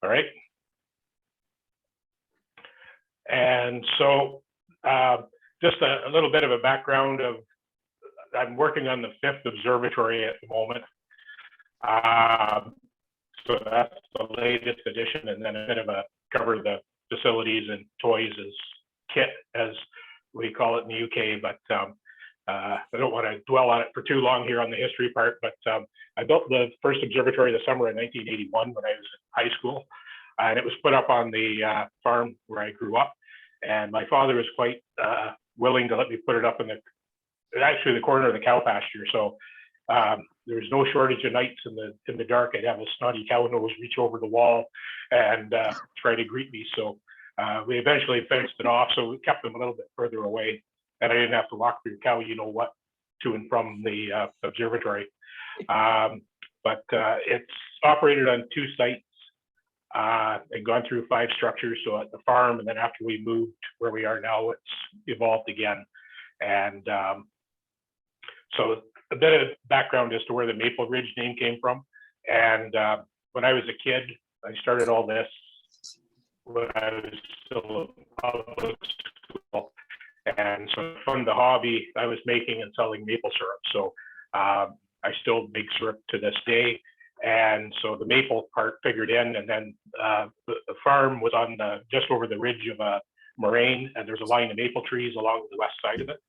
All right. And so just a little bit of a background of, I'm working on the 5th observatory at the moment. So that's the latest edition, and then a bit of a cover the facilities and toys as kit, as we call it in the UK. But I don't want to dwell on it for too long here on the history part, but I built the first observatory this summer in 1981 when I was in high school, and it was put up on the farm where I grew up. And my father was quite willing to let me put it up in the corner of the cow pasture. So there was no shortage of nights in the dark. I'd have a snotty cow nose reach over the wall and try to greet me. So we eventually fenced it off, so we kept them a little bit further away, and I didn't have to walk through cow, you know what, to and from the observatory. But it's operated on 2 sites and gone through 5 structures. So at the farm, and then after we moved where we are now, it's evolved again. And so a bit of background as to where the Maple Ridge name came from. And when I was a kid, I started all this when I was still in public school. And so to fund the hobby, I was making and selling maple syrup. So I still make syrup to this day. And so the maple part figured in, and then the farm was on just over the ridge of a moraine, and there's a line of maple trees along the west side of it.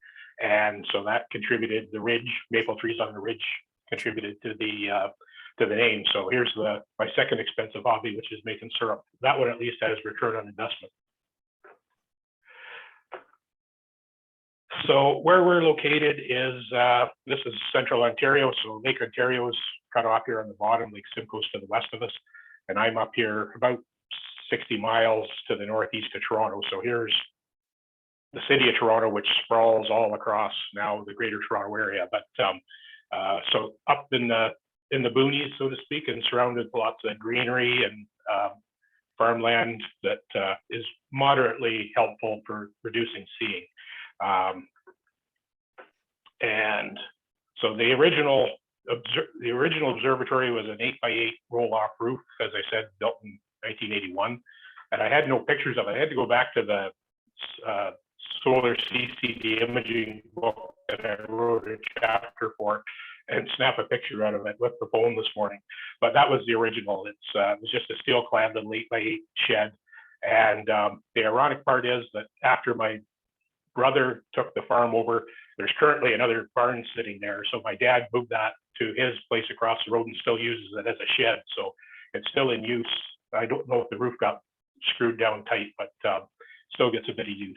And so that contributed, the ridge, maple trees on the ridge contributed to the name. So here's my second expensive hobby, which is making syrup. That one at least has return on investment. So where we're located is, this is central Ontario. So Lake Ontario is cut off here on the bottom. Lake Simcoe's to the west of us. And I'm up here about 60 miles to the northeast of Toronto. So here's the city of Toronto, which sprawls all across now the greater Toronto area. But so up in the boonies, so to speak, and surrounded with lots of greenery and farmland that is moderately helpful for reducing seeing. And so the original observatory was an 8x8 roll-off roof, as I said, built in 1981. And I had no pictures of it. I had to go back to the solar CCD imaging book that I wrote a chapter for and snap a picture out of it with the phone this morning. But that was the original. It was just a steel clad and 8x8 shed. And the ironic part is that after my brother took the farm over, there's currently another barn sitting there. So my dad moved that to his place across the road and still uses it as a shed. So it's still in use. I don't know if the roof got screwed down tight, but still gets a bit of use.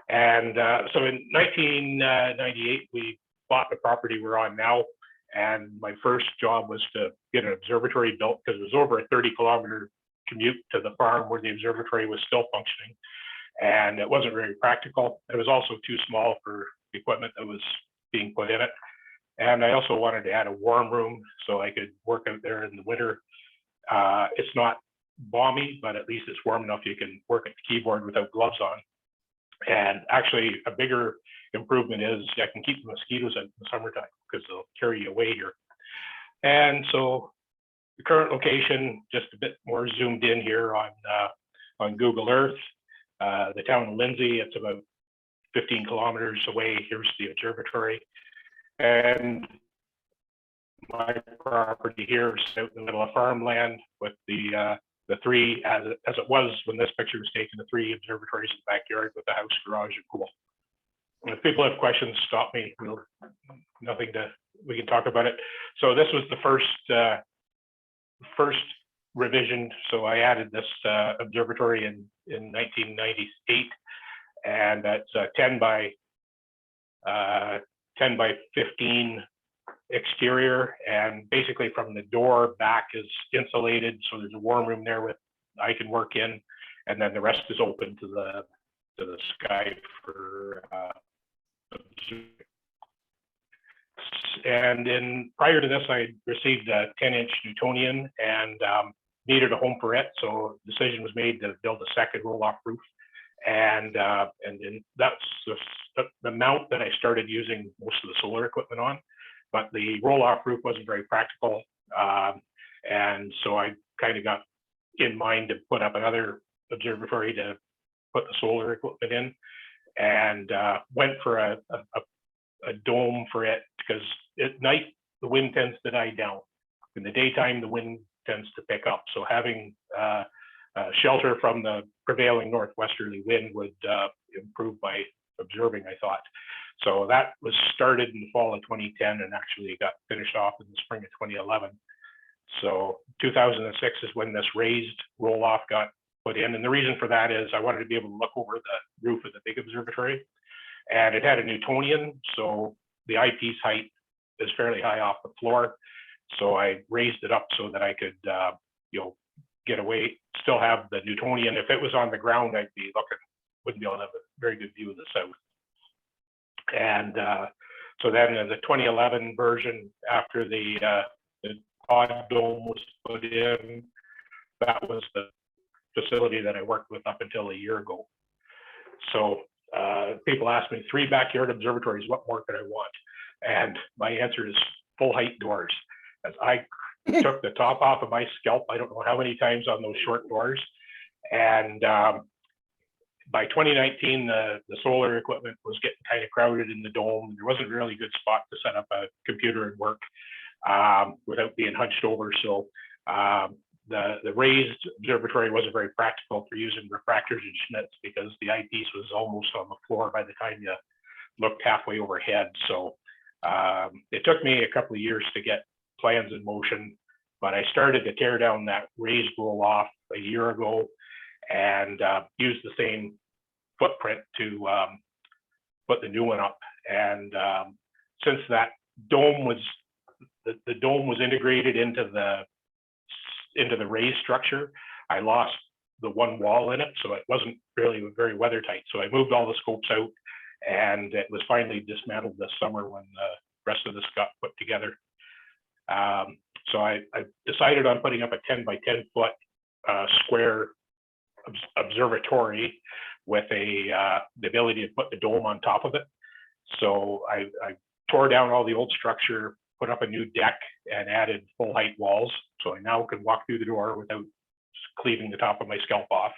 And so in 1998, we bought the property we're on now. And my first job was to get an observatory built, because it was over a 30-kilometer commute to the farm where the observatory was still functioning. And it wasn't very practical. It was also too small for the equipment that was being put in it. And I also wanted to add a warm room so I could work out there in the winter. It's not balmy, but at least it's warm enough you can work at the keyboard without gloves on. And actually, a bigger improvement is I can keep the mosquitoes out in the summertime because they'll carry you away here. And so the current location, just a bit more zoomed in here on Google Earth. The town of Lindsay, it's about 15 kilometers away. Here's the observatory. And my property here is out in the middle of farmland with the 3, as it was when this picture was taken, the 3 observatories in the backyard with the house, garage, and pool. And if people have questions, stop me. We can talk about it. So this was the first revision. So I added this observatory in 1998, and that's 10 by 15 exterior, and basically from the door back is insulated, so there's a warm room there with I can work in, and then the rest is open to the sky for and then prior to this, I received a 10-inch Newtonian and needed a home for it, so a decision was made to build a second roll-off roof, and then that's the mount that I started using most of the solar equipment on. But the roll-off roof wasn't very practical, and so I kind of got in mind to put up another observatory to put the solar equipment in, and went for a dome for it, because at night the wind tends to die down. In the daytime, the wind tends to pick up. So having shelter from the prevailing northwesterly wind would improve by observing, I thought. So that was started in the fall of 2010 and actually got finished off in the spring of 2011. So 2006 is when this raised roll-off got put in. And the reason for that is I wanted to be able to look over the roof of the big observatory. And it had a Newtonian, so the eyepiece height is fairly high off the floor. So I raised it up so that I could, get away, still have the Newtonian. If it was on the ground, I'd be looking, wouldn't be able to have a very good view of the south. And so then in the 2011 version, after the pod dome was put in, that was the facility that I worked with up until a year ago. So people ask me, 3 backyard observatories, what more could I want? And my answer is full height doors. As I took the top off of my scalp, I don't know how many times on those short doors. And by 2019, the solar equipment was getting kind of crowded in the dome. There wasn't really a good spot to set up a computer and work without being hunched over. So the raised observatory wasn't very practical for using refractors and Schmitz, because the eyepiece was almost on the floor by the time you looked halfway overhead. So it took me a couple of years to get plans in motion, but I started to tear down that raised roll off a year ago and use the same footprint to put the new one up. And since that dome was, the dome was integrated into the raised structure, I lost the one wall in it, so it wasn't really very weather tight. So I moved all the scopes out, and it was finally dismantled this summer when the rest of this got put together. So I decided on putting up a 10 by 10 foot square observatory with the ability to put the dome on top of it. So I tore down all the old structure, put up a new deck, and added full height walls. So I now can walk through the door without cleaving the top of my scalp off.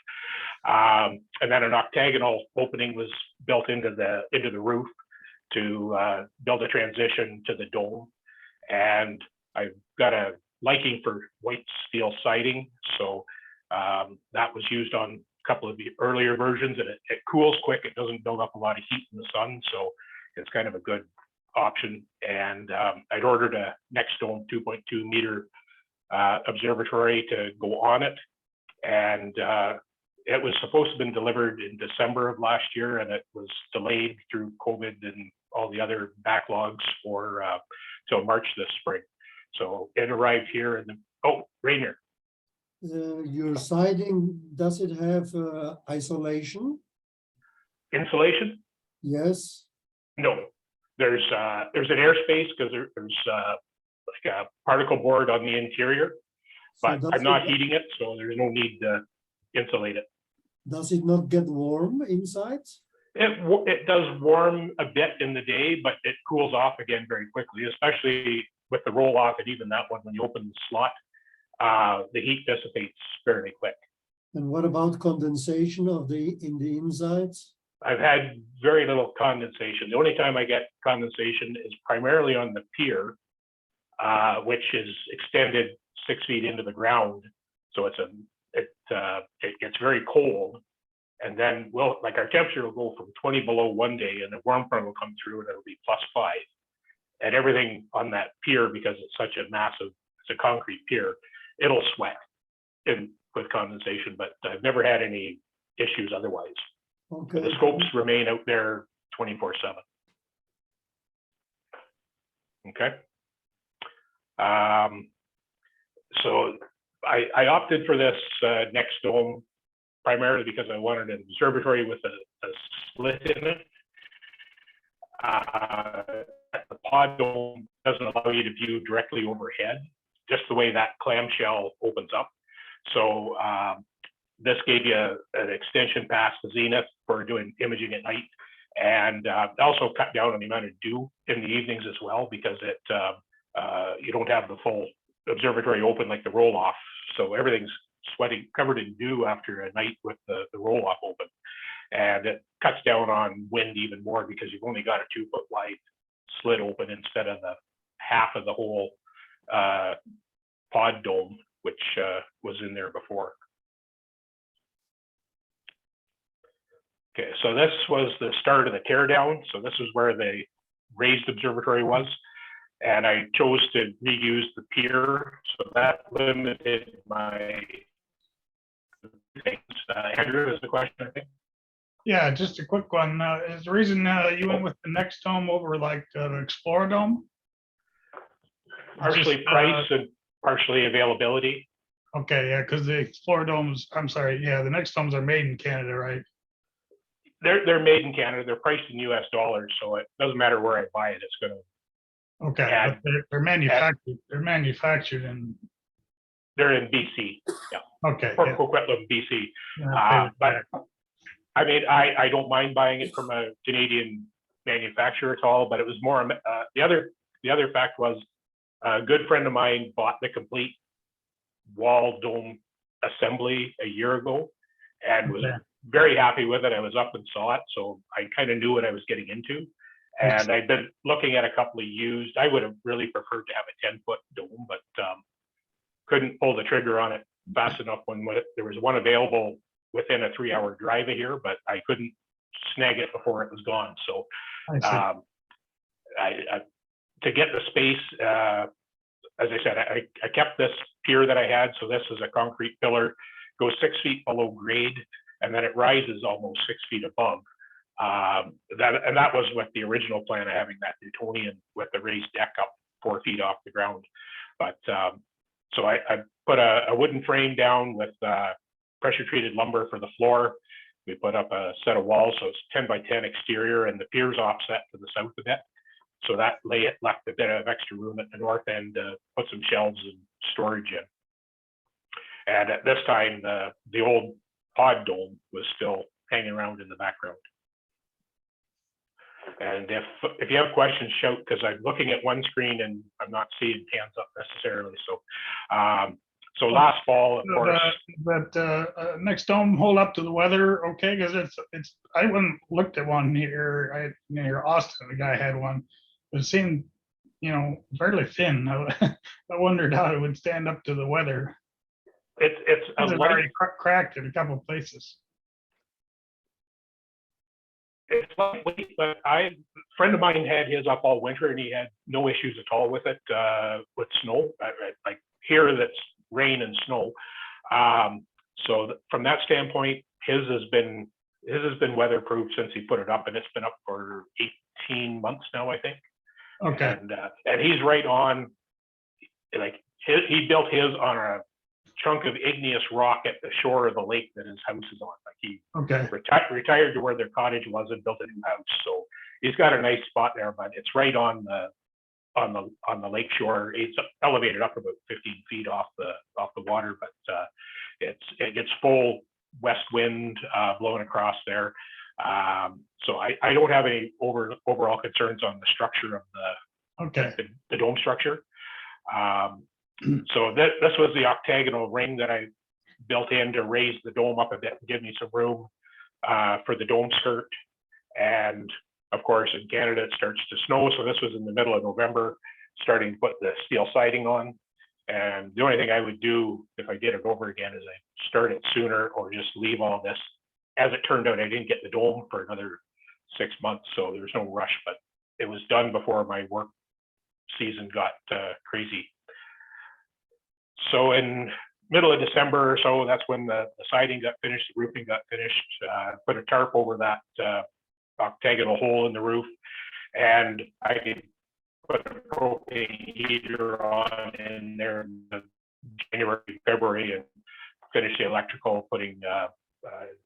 And then an octagonal opening was built into the roof to build a transition to the dome. And I've got a liking for white steel siding, so that was used on a couple of the earlier versions, and it cools quick. It doesn't build up a lot of heat in the sun, so it's kind of a good option. And I'd ordered a Nextdome 2.2 meter observatory to go on it, and it was supposed to have been delivered in December of last year, and it was delayed through COVID and all the other backlogs for till March this spring. So it arrived here in the, Rainier. Your siding, does it have isolation? Insulation? Yes. No. There's an airspace because there's like a particle board on the interior, but I'm not heating it, so there's no need to insulate it. Does it not get warm inside? It does warm a bit in the day, but it cools off again very quickly, especially with the roll off, and even that one, when you open the slot, the heat dissipates fairly quick. And what about condensation in the insides? I've had very little condensation. The only time I get condensation is primarily on the pier, which is extended 6 feet into the ground. So it gets very cold. And then our temperature will go from 20 below one day, and the warm front will come through, and it'll be +5. And everything on that pier, because it's such a massive, it's a concrete pier, it'll sweat with condensation, but I've never had any issues otherwise. Okay. The scopes remain out there 24/7. Okay. So I opted for this Nextdome primarily because I wanted an observatory with a slit in it. The pod dome doesn't allow you to view directly overhead, just the way that clamshell opens up. So this gave you an extension past the zenith for doing imaging at night, and also cut down on the amount of dew in the evenings as well, because you don't have the full observatory open like the roll off, so everything's sweating, covered in dew after a night with the roll off open. And it cuts down on wind even more because you've only got a 2-foot wide slit open instead of the half of the whole pod dome, which was in there before. Okay, so this was the start of the teardown. So this is where the raised observatory was. And I chose to reuse the pier. So that limited my things. Andrew is the question, I think. Yeah, just a quick one. Is the reason you went with the next dome over like the Explorer dome? Partially price and partially availability. Okay, yeah, because the Explorer domes, I'm sorry, yeah, the next domes are made in Canada, right? They're made in Canada. They're priced in US dollars, so it doesn't matter where I buy it. It's going to. Okay, And but they're manufactured. They're manufactured in. They're in BC. Yeah. Okay. Port Yeah. Coquitlam, BC. Yeah, But I mean, I don't mind buying it from a Canadian manufacturer at all. But it was more the other fact was a good friend of mine bought the complete wall dome assembly a year ago and was very happy with it. I was up and saw it, so I kind of knew what I was getting into. And I'd been looking at a couple of used. I would have really preferred to have a 10-foot dome, but couldn't pull the trigger on it fast enough when there was one available within a 3-hour drive of here, but I couldn't snag it before it was gone. So I to get the space, as I said, I kept this pier that I had. So this is a concrete pillar, goes 6 feet below grade, and then it rises almost 6 feet above. That was with the original plan of having that Newtonian with the raised deck up 4 feet off the ground. But so I put a wooden frame down with pressure treated lumber for the floor. We put up a set of walls, so it's 10 by 10 exterior, and the pier's offset to the south a bit. So that left a bit of extra room at the north end to put some shelves and storage in. And at this time, the old pod dome was still hanging around in the background. And if you have questions, shout, because I'm looking at one screen and I'm not seeing hands up necessarily. So last fall, of course. But next dome hold up to the weather, okay? Because it's I went and looked at one here near Austin. The guy had one. It seemed, fairly thin. I wondered how it would stand up to the weather. It's already cracked in a couple of places. It's lightweight, but a friend of mine had his up all winter and he had no issues at all with it, with snow. Like here, that's rain and snow. So from that standpoint, his has been weatherproof since he put it up, and it's been up for 18 months now, I think. Okay. And he's right on, like he built his on a chunk of igneous rock at the shore of the lake that his house is on. Like he retired to where their cottage was and built a new house. So he's got a nice spot there, but it's right on the lake shore. It's elevated up about 15 feet off the water, but it gets full west wind blowing across there. So I don't have any overall concerns on the structure of the dome structure. So this was the octagonal ring that I built in to raise the dome up a bit and give me some room for the dome skirt. And of course, in Canada, it starts to snow. So this was in the middle of November, starting to put the steel siding on. And the only thing I would do if I did it over again is I start it sooner or just leave all this. As it turned out, I didn't get the dome for another 6 months, so there's no rush, but it was done before my work season got crazy. So in middle of December or so, that's when the siding got finished, the roofing got finished, put a tarp over that octagonal hole in the roof, and I could put a propane heater on in there in January, February, and finish the electrical, putting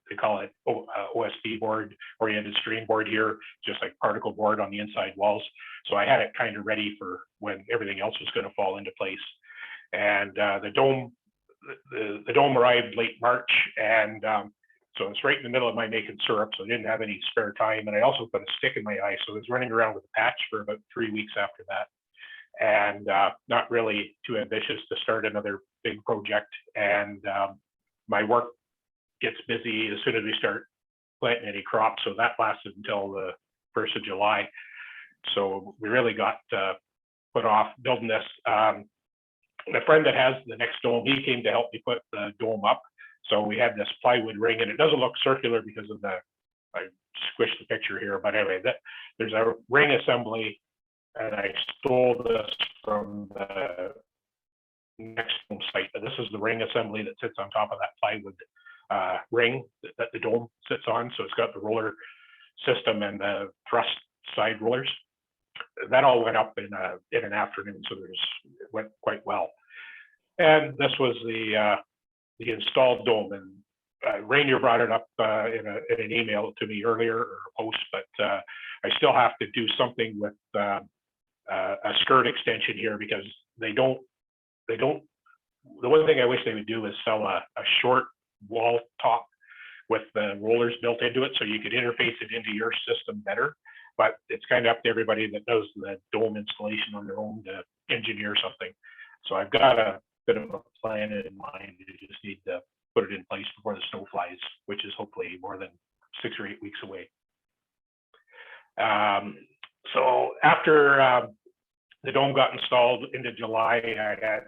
they call it OSB board, oriented stream board here, just like particle board on the inside walls. So I had it kind of ready for when everything else was going to fall into place. And the dome arrived late March, and so it's right in the middle of my making syrup, so I didn't have any spare time. And I also put a stick in my eye, so I was running around with a patch for about 3 weeks after that, and not really too ambitious to start another big project. And my work gets busy as soon as we start planting any crops. So that lasted until the 1st of July. So we really got put off building this. The friend that has the next dome, he came to help me put the dome up. So we had this plywood ring, and it doesn't look circular because of the, I squished the picture here, but anyway, there's a ring assembly, and I stole this from the next dome site. But this is the ring assembly that sits on top of that plywood ring that the dome sits on. So it's got the roller system and the thrust side rollers. That all went up in an afternoon, so it went quite well. And this was the installed dome, and Rainier brought it up in an email to me earlier, or a post, but I still have to do something with a skirt extension here, because they don't. The one thing I wish they would do is sell a short wall top with the rollers built into it, so you could interface it into your system better. But it's kind of up to everybody that does the dome installation on their own to engineer something. So I've got a bit of a plan in mind. You just need to put it in place before the snow flies, which is hopefully more than 6 or 8 weeks away. So after the dome got installed into July, I had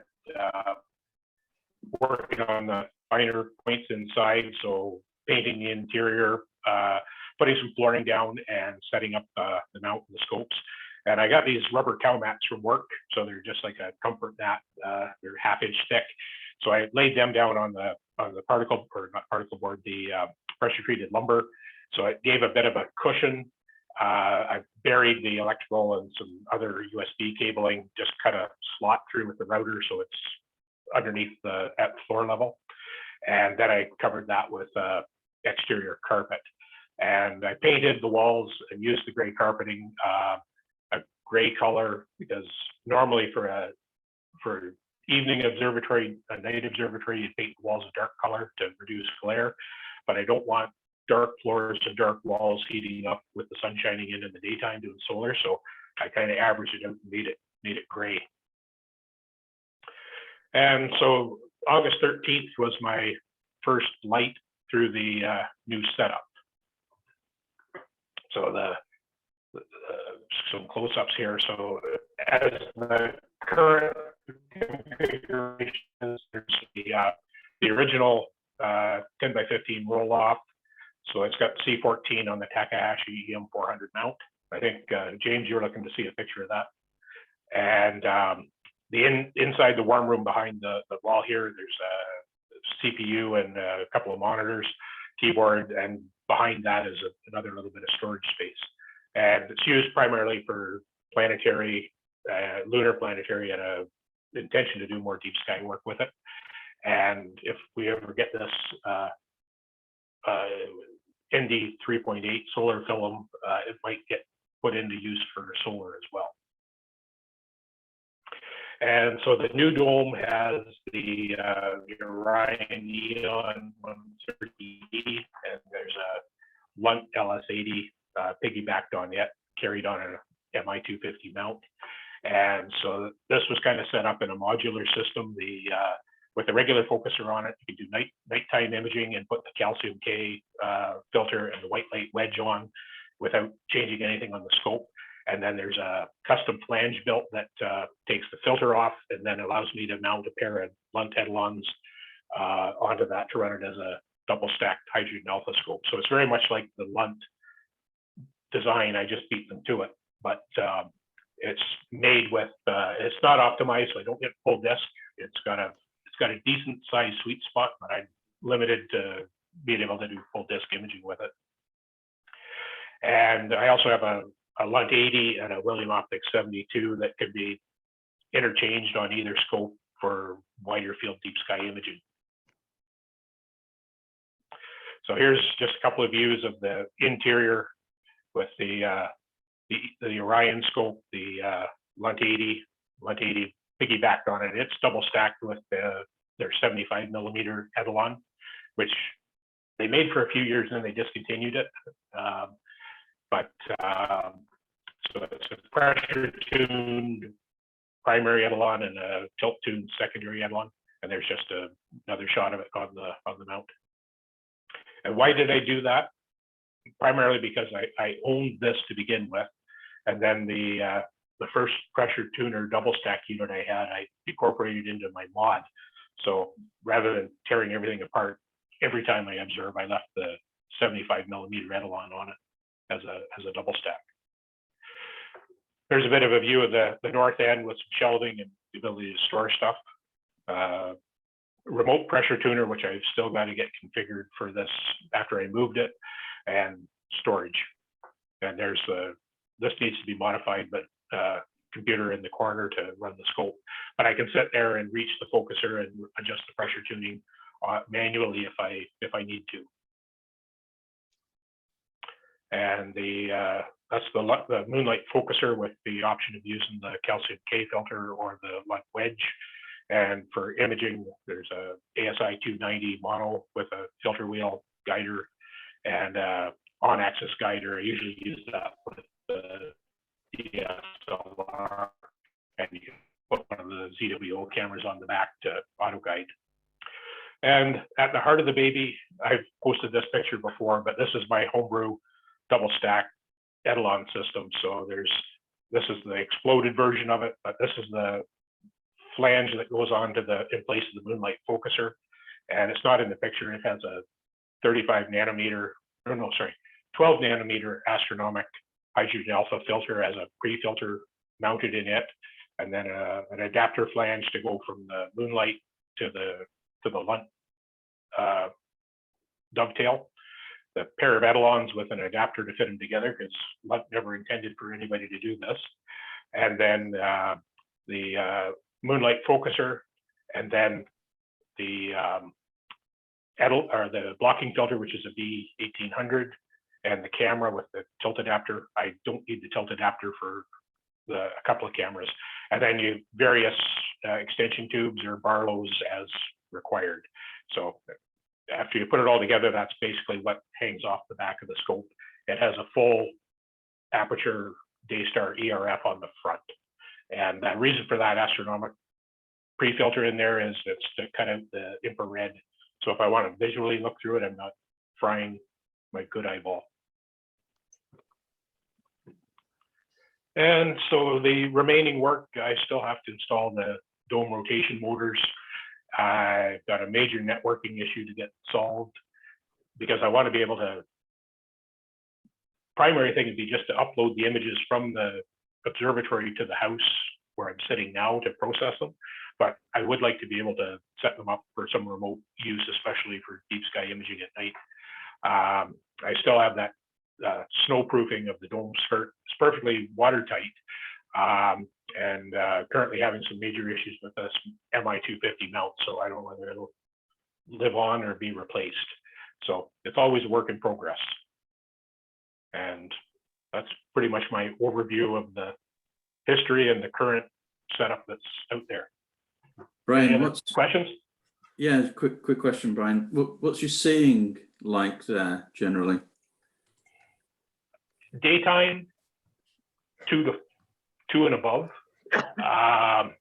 working on the finer points inside, so painting the interior, putting some flooring down, and setting up the mount and the scopes. And I got these rubber cow mats from work, so they're just like a comfort mat. They're 1/2 inch thick. So I laid them down on the particle, or not particle board, the pressure treated lumber. So it gave a bit of a cushion. I buried the electrical and some other USB cabling, just cut a slot through with the router, so it's underneath at floor level. And then I covered that with exterior carpet. And I painted the walls and used the gray carpeting, a gray color, because normally for evening observatory, a night observatory, you paint the walls a dark color to reduce glare. But I don't want dark floors and dark walls heating up with the sun shining in the daytime doing solar. So I kind of averaged it out and made it gray. And so August 13th was my first light through the new setup. So some close-ups here. So as the current configuration is, there's the original 10 by 15 roll-off. So it's got C14 on the Takahashi EM400 mount. I think, James, you're looking to see a picture of that. And inside the warm room behind the wall here, there's a CPU and a couple of monitors, keyboard, and behind that is another little bit of storage space. And it's used primarily for planetary, lunar planetary, and an intention to do more deep sky work with it. And if we ever get this ND 3.8 solar film, it might get put into use for solar as well. And so the new dome has the Orion Neon 130E, and there's a Lunt LS80 piggybacked on it, carried on an MI250 mount. And so this was kind of set up in a modular system. With the regular focuser on it, you can do nighttime imaging and put the calcium K filter and the white light wedge on without changing anything on the scope. And then there's a custom flange built that takes the filter off and then allows me to mount a pair of Lunt Etalons onto that to run it as a double stacked hydrogen alpha scope. So it's very much like the Lunt design. I just beat them to it, but it's made with, it's not optimized, so I don't get full disc. It's got a decent sized sweet spot, but I'm limited to being able to do full disc imaging with it. And I also have a Lunt 80 and a William Optics 72 that could be interchanged on either scope for wider field deep sky imaging. So here's just a couple of views of the interior with the Orion scope, the Lunt 80 piggybacked on it. It's double stacked with their 75mm Etalon, which they made for a few years and then they discontinued it. So it's a pressure tuned primary Etalon and a tilt tuned secondary Etalon. And there's just another shot of it on the mount. And why did I do that? Primarily because I owned this to begin with, and then the first pressure tuner double stack unit I had, I incorporated into my mod. So rather than tearing everything apart every time I observe, I left the 75 millimeter Etalon on it as a double stack. There's a bit of a view of the north end with some shelving and the ability to store stuff. Remote pressure tuner, which I've still got to get configured for this after I moved it, and storage. And there's this needs to be modified, but computer in the corner to run the scope. But I can sit there and reach the focuser and adjust the pressure tuning manually if I need to. And that's the Moonlight focuser with the option of using the calcium K filter or the LUT wedge. And for imaging, there's a ASI 290 mono with a filter wheel guider and on-axis guider. I usually use that with the DSLR, and you can put one of the ZWO cameras on the back to auto guide. And at the heart of the baby, I've posted this picture before, but this is my homebrew double stack Etalon system. So this is the exploded version of it, but this is the flange that goes on to in place of the Moonlight focuser. And it's not in the picture. It has a 35 nanometer, or no, sorry, 12 nanometer astronomic hydrogen alpha filter as a pre-filter mounted in it, and then an adapter flange to go from the Moonlight to the LUT dovetail. The pair of Etalons with an adapter to fit them together, because LUT never intended for anybody to do this. And then the Moonlight focuser, and then the blocking filter, which is a B1800, and the camera with the tilt adapter. I don't need the tilt adapter for a couple of cameras. And then you various extension tubes or Barlows as required. So after you put it all together, that's basically what hangs off the back of the scope. It has a full aperture Daystar ERF on the front. And the reason for that astronomic pre-filter in there is it's to cut out the infrared. So if I want to visually look through it, I'm not frying my good eyeball. And so the remaining work, I still have to install the dome rotation motors. I've got a major networking issue to get solved, because I want to be able to, primary thing would be just to upload the images from the observatory to the house where I'm sitting now to process them. But I would like to be able to set them up for some remote use, especially for deep sky imaging at night. I still have that snow proofing of the dome skirt. It's perfectly watertight, and currently having some major issues with this MI250 mount, so I don't know whether it'll live on or be replaced. So it's always a work in progress. And that's pretty much my overview of the history and the current setup that's out there. Brian, what's questions? Yeah, quick question, Brian. What's your seeing like there generally? Daytime, 2 and above. And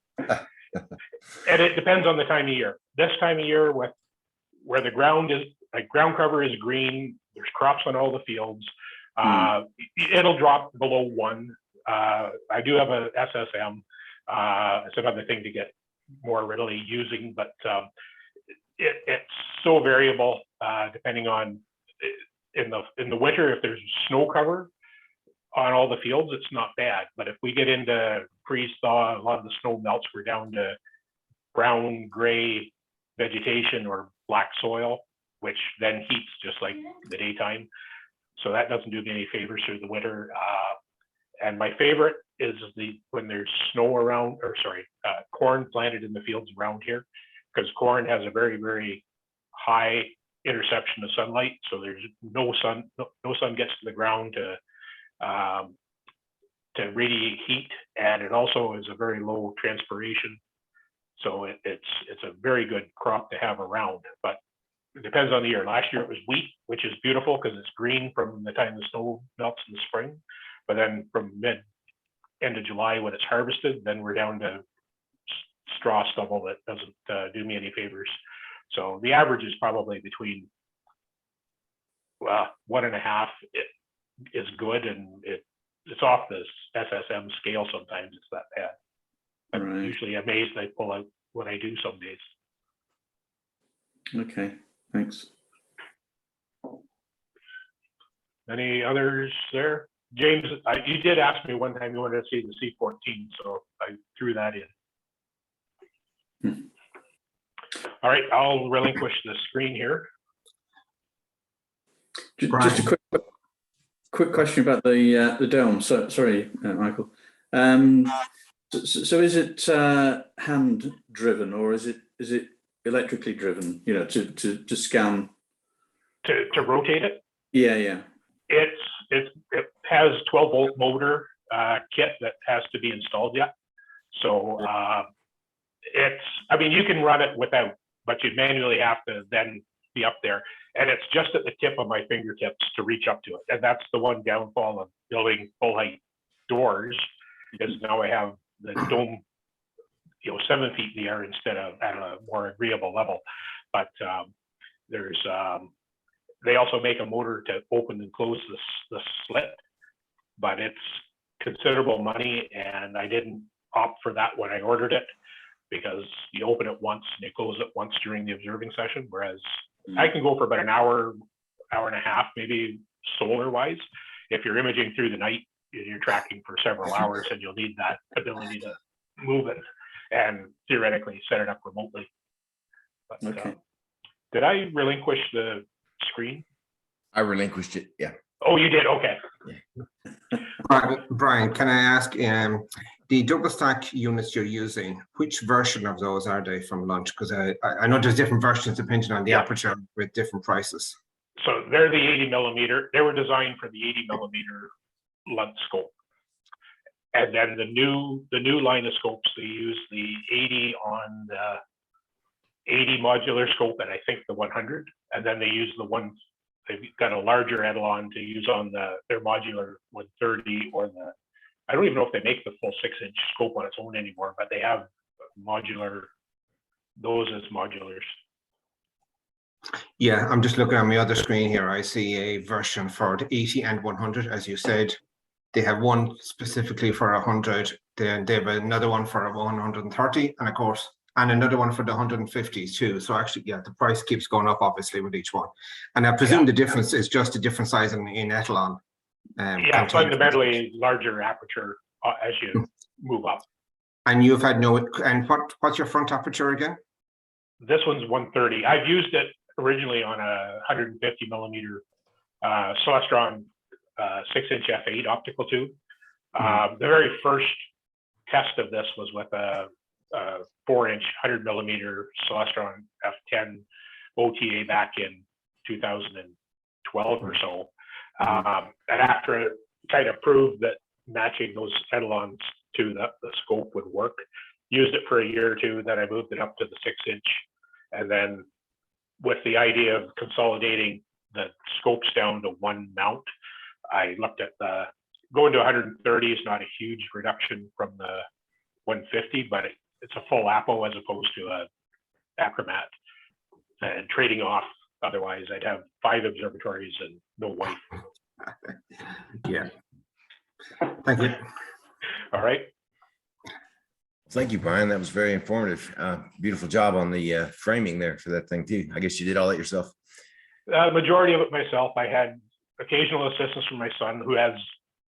it depends on the time of year. This time of year, with where the ground is, like ground cover is green, there's crops on all the fields. It'll drop below 1. I do have a SSM. It's another thing to get more readily using, but it's so variable depending on in the winter. If there's snow cover on all the fields, it's not bad. But if we get into freeze thaw, a lot of the snow melts, we're down to brown gray vegetation or black soil, which then heats just like the daytime. So that doesn't do me any favors through the winter. And my favorite is when there's snow around, or sorry, corn planted in the fields around here, because corn has a very, very high interception of sunlight. So there's no sun gets to the ground to radiate heat, and it also is a very low transpiration. So it's a very good crop to have around, but it depends on the year. Last year it was wheat, which is beautiful because it's green from the time the snow melts in the spring. But then from end of July when it's harvested, then we're down to straw stubble that doesn't do me any favors. So the average is probably between 1.5 is good, and it's off this SSM scale. Sometimes it's that bad. I'm Right. usually amazed I pull out what I do some days. Okay, thanks. Any others there? James, you did ask me one time you wanted to see the C14, so I threw that in. All right, I'll relinquish the screen here. Just a quick question about the dome. So sorry, Michael. So is it hand driven, or is it electrically driven? You know, to scan. To rotate it? Yeah. It has 12-volt motor kit that has to be installed yet. So I mean, you can run it without, but you manually have to then be up there. And it's just at the tip of my fingertips to reach up to it. And that's the one downfall of building full height doors, is now I have the dome, 7 feet in the air instead of at a more agreeable level. But they also make a motor to open and close the slit, but it's considerable money, and I didn't opt for that when I ordered it, because you open it once and you close it once during the observing session, whereas I can go for about an hour and a half, maybe solar wise. If you're imaging through the night, you're tracking for several hours, and you'll need that ability to move it and theoretically set it up remotely. But, Okay. Did I relinquish the screen? I relinquished it. Yeah. Oh, you did? Okay. Brian, can I ask, the double stack units you're using, which version of those are they from Lunch? Because I know there's different versions depending on the aperture with different prices. So they're the 80 millimeter. They were designed for the 80 millimeter Lunt scope. And then the new line of scopes, they use the 80 on the 80 modular scope, and I think the 100. And then they use the one, they've got a larger Edelon to use on their modular 130, or I don't even know if they make the full 6-inch scope on its own anymore, but they have those as modulars. Yeah, I'm just looking on my other screen here. I see a version for the 80 and 100, as you said. They have one specifically for 100, then they have another one for 130, and of course, and another one for the 150 too. So actually, yeah, the price keeps going up obviously with each one. And I presume the difference is just a different size in Etalon. Yeah, fundamentally larger aperture as you move up. And you've had and what's your front aperture again? This one's 130. I've used it originally on a 150 millimeter Celestron 6-inch f8 optical tube. The very first test of this was with a 4-inch 100 millimeter Celestron f10 OTA back in 2012 or so. And after it kind of proved that matching those Edelons to the scope would work, used it for a year or two, then I moved it up to the 6-inch. And then with the idea of consolidating the scopes down to one mount, I looked at going to 130 is not a huge reduction from the 150, but it's a full APO as opposed to a Acromat, and trading off. Otherwise, I'd have 5 observatories and no wife. Yeah. Thank you. All right. Thank you, Brian. That was very informative. Beautiful job on the framing there for that thing too. I guess you did all that yourself. Majority of it myself. I had occasional assistance from my son, who has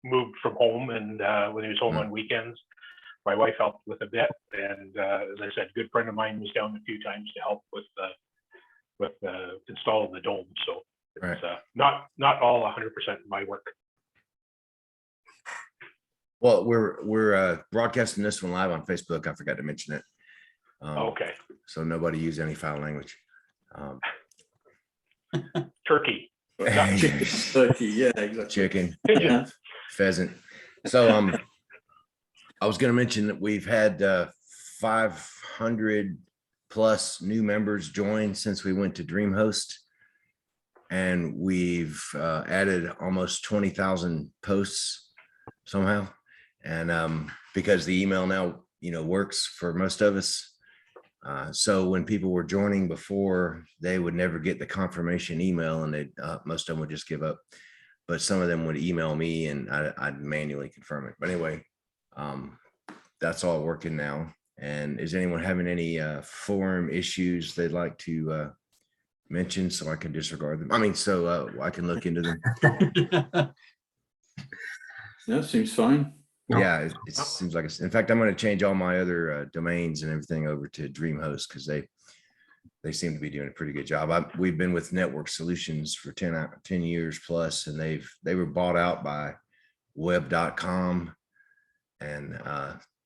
moved from home, and when he was home on weekends, my wife helped with a bit. And as I said, a good friend of mine was down a few times to help with installing the dome. So it's not all 100% my work. Well, we're broadcasting this one live on Facebook. I forgot to mention it. Okay. So nobody use any foul language. Turkey. Turkey, yeah, exactly. Chicken, Yeah. pheasant. So I was going to mention that we've had 500 plus new members join since we went to DreamHost, and we've added almost 20,000 posts somehow. And because the email now works for most of us. So when people were joining before, they would never get the confirmation email, and they most of them would just give up. But some of them would email me, and I'd manually confirm it. But anyway, that's all working now. And is anyone having any forum issues they'd like to mention, so I can disregard them? I mean, so I can look into them. No, seems fine. No. Yeah, it seems like it's, in fact, I'm going to change all my other domains and everything over to DreamHost, because they seem to be doing a pretty good job. We've been with Network Solutions for 10 years plus, and they were bought out by web.com, and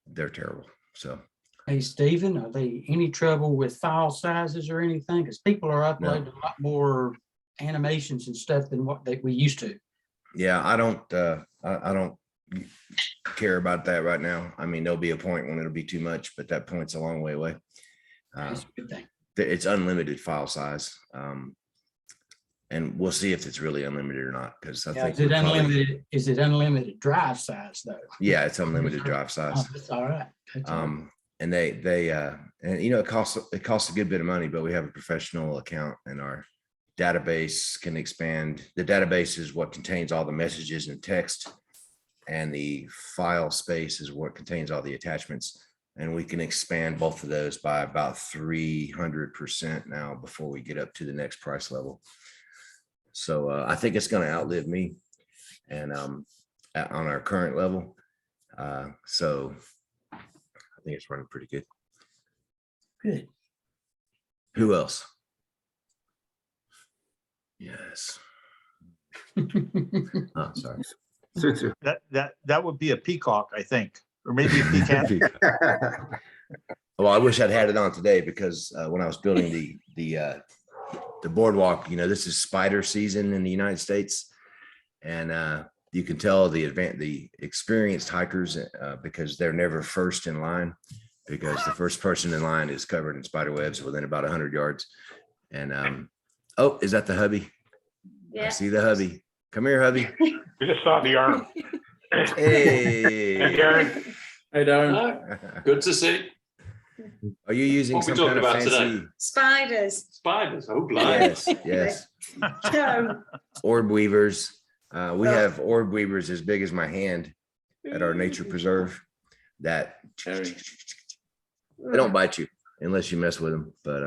they're terrible. So Hey, Stephen, are there any trouble with file sizes or anything? Because people are uploading a lot more animations and stuff than what we used to. yeah, I don't care about that right now. I mean, there'll be a point when it'll be too much, but that point's a long way away. That's a good thing. It's unlimited file size. And we'll see if it's really unlimited or not, because I think Is it unlimited? Is it unlimited drive size though? yeah, it's unlimited drive size. Oh, that's all right. That's all right. And and it costs a good bit of money, but we have a professional account, and our database can expand. The database is what contains all the messages and text, and the file space is what contains all the attachments. And we can expand both of those by about 300% now before we get up to the next price level. So I think it's going to outlive me, and on our current level. So I think it's running pretty good. Good. Who else? Yes. Oh, sorry. That would be a peacock, I think, or maybe a peacan. Well, I wish I'd had it on today, because when I was building the boardwalk, this is spider season in the United States, and you can tell the experienced hikers because they're never first in line, because the first person in line is covered in spider webs within about 100 yards. And oh, is that the hubby? Yeah. I see the hubby. Come here, hubby. We just saw the arm. Hey. Hey, Darren. Hey, Darren. Good to see. Are you using What we some kind of talking about fancy? today? Spiders. Spiders. Oh, blimey. Yes. So, Orb weavers. We have orb weavers as big as my hand at our nature preserve that Harry. they don't bite you unless you mess with them. But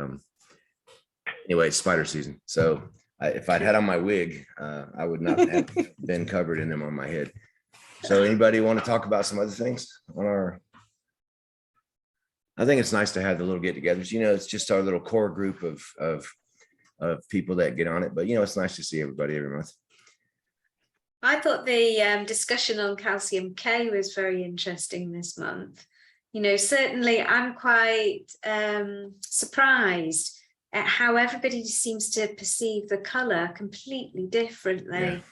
anyway, it's spider season. So if I'd had on my wig, I would not have been covered in them on my head. So anybody want to talk about some other things on our? I think it's nice to have the little get-togethers. It's just our little core group of people that get on it. But it's nice to see everybody every month. I thought the discussion on calcium K was very interesting this month. Certainly I'm quite surprised at how everybody seems to perceive the color completely differently.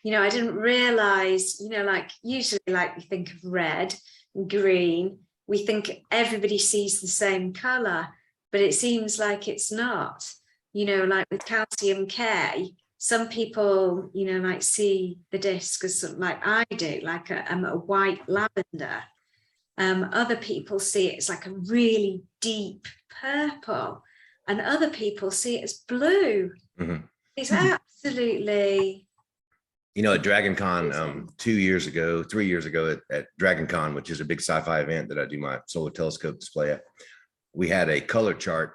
Yeah. I didn't realize, like usually like we think of red and green, we think everybody sees the same color, but it seems like it's not. Like with calcium K, some people, like see the disc as something like I do, like a white lavender. Other people see it as like a really deep purple, and other people see it as blue. Mhm. It's absolutely. At Dragon Con 3 years ago at Dragon Con, which is a big sci-fi event that I do my solar telescope display at, we had a color chart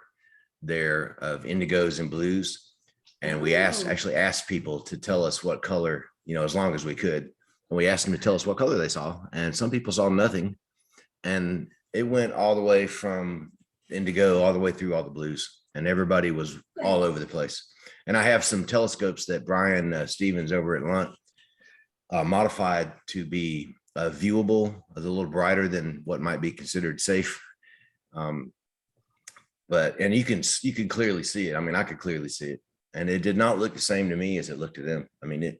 there of indigos and blues. And we actually asked people to tell us what color, as long as we could. And we asked them to tell us what color they saw. And some people saw nothing. And it went all the way from indigo all the way through all the blues. And everybody was all over the place. And I have some telescopes that Brian Stevens over at Lunt modified to be viewable, a little brighter than what might be considered safe. But you can clearly see it. I mean, I could clearly see it, and it did not look the same to me as it looked to them. I mean,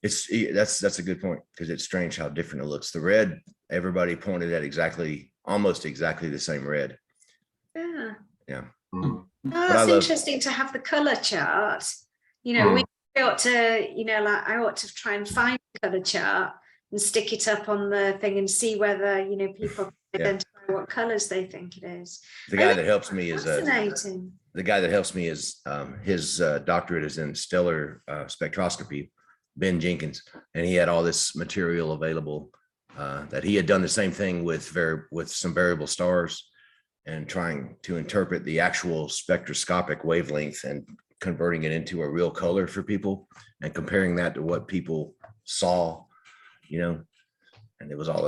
that's a good point, because it's strange how different it looks. The red, everybody pointed at almost exactly the same red. Yeah. Yeah. Oh, that's interesting to have the color chart. We ought to, I ought to try and find the color chart and stick it up on the thing and see whether, people Yeah. identify what colors they think it is. The guy that helps me is Fascinating. the guy that helps me is his doctorate is in stellar spectroscopy, Ben Jenkins, and he had all this material available that he had done the same thing with some variable stars and trying to interpret the actual spectroscopic wavelength and converting it into a real color for people and comparing that to what people saw, you know, and it was all